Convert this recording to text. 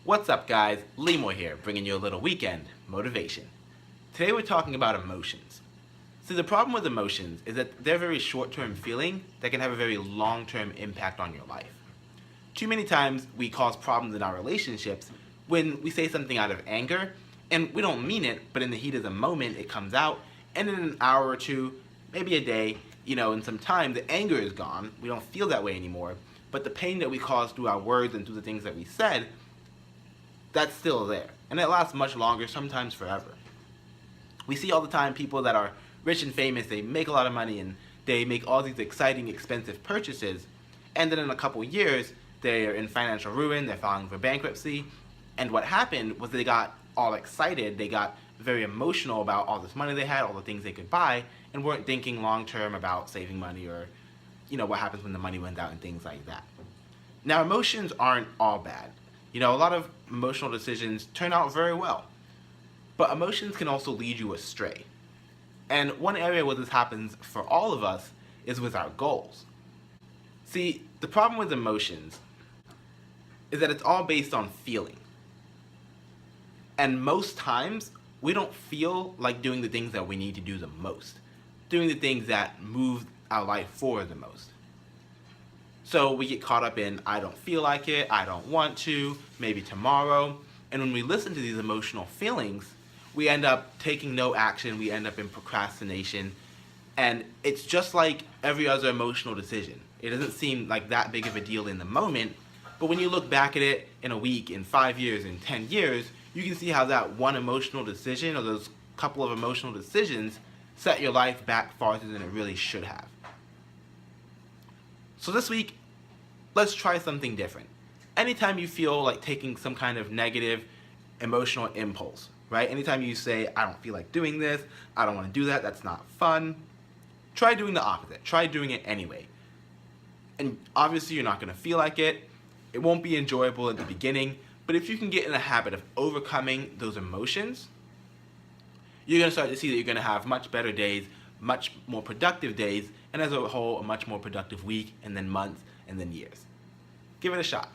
What's up guys, Lemore here, bringing you a little weekend motivation. Today we're talking about emotions. See, the problem with emotions is that they're a very short-term feeling that can have a very long-term impact on your life. Too many times we cause problems in our relationships when we say something out of anger, and we don't mean it, but in the heat of the moment it comes out, and in an hour or two, maybe a day, in some time, the anger is gone, we don't feel that way anymore, but the pain that we caused through our words and through the things that we said, that's still there. And it lasts much longer, sometimes forever. We see all the time people that are rich and famous, they make a lot of money and they make all these exciting, expensive purchases, and then in a couple years, they're in financial ruin, they're filing for bankruptcy, and what happened was they got all excited, they got very emotional about all this money they had, all the things they could buy, and weren't thinking long-term about saving money or, what happens when the money runs out and things like that. Now, emotions aren't all bad. A lot of emotional decisions turn out very well. But emotions can also lead you astray. And one area where this happens for all of us is with our goals. See, the problem with emotions is that it's all based on feeling. And most times, we don't feel like doing the things that we need to do the most. Doing the things that move our life forward the most. So we get caught up in, I don't feel like it, I don't want to, maybe tomorrow. And when we listen to these emotional feelings, we end up taking no action, we end up in procrastination. And it's just like every other emotional decision. It doesn't seem like that big of a deal in the moment, but when you look back at it in a week, in 5 years, in 10 years, you can see how that one emotional decision or those couple of emotional decisions set your life back farther than it really should have. So this week, let's try something different. Anytime you feel like taking some kind of negative emotional impulse, right? Anytime you say, I don't feel like doing this, I don't want to do that, that's not fun, try doing the opposite. Try doing it anyway. And obviously you're not going to feel like it. It won't be enjoyable at the beginning, but if you can get in the habit of overcoming those emotions, you're going to start to see that you're going to have much better days, much more productive days, and as a whole, a much more productive week, and then months, and then years. Give it a shot.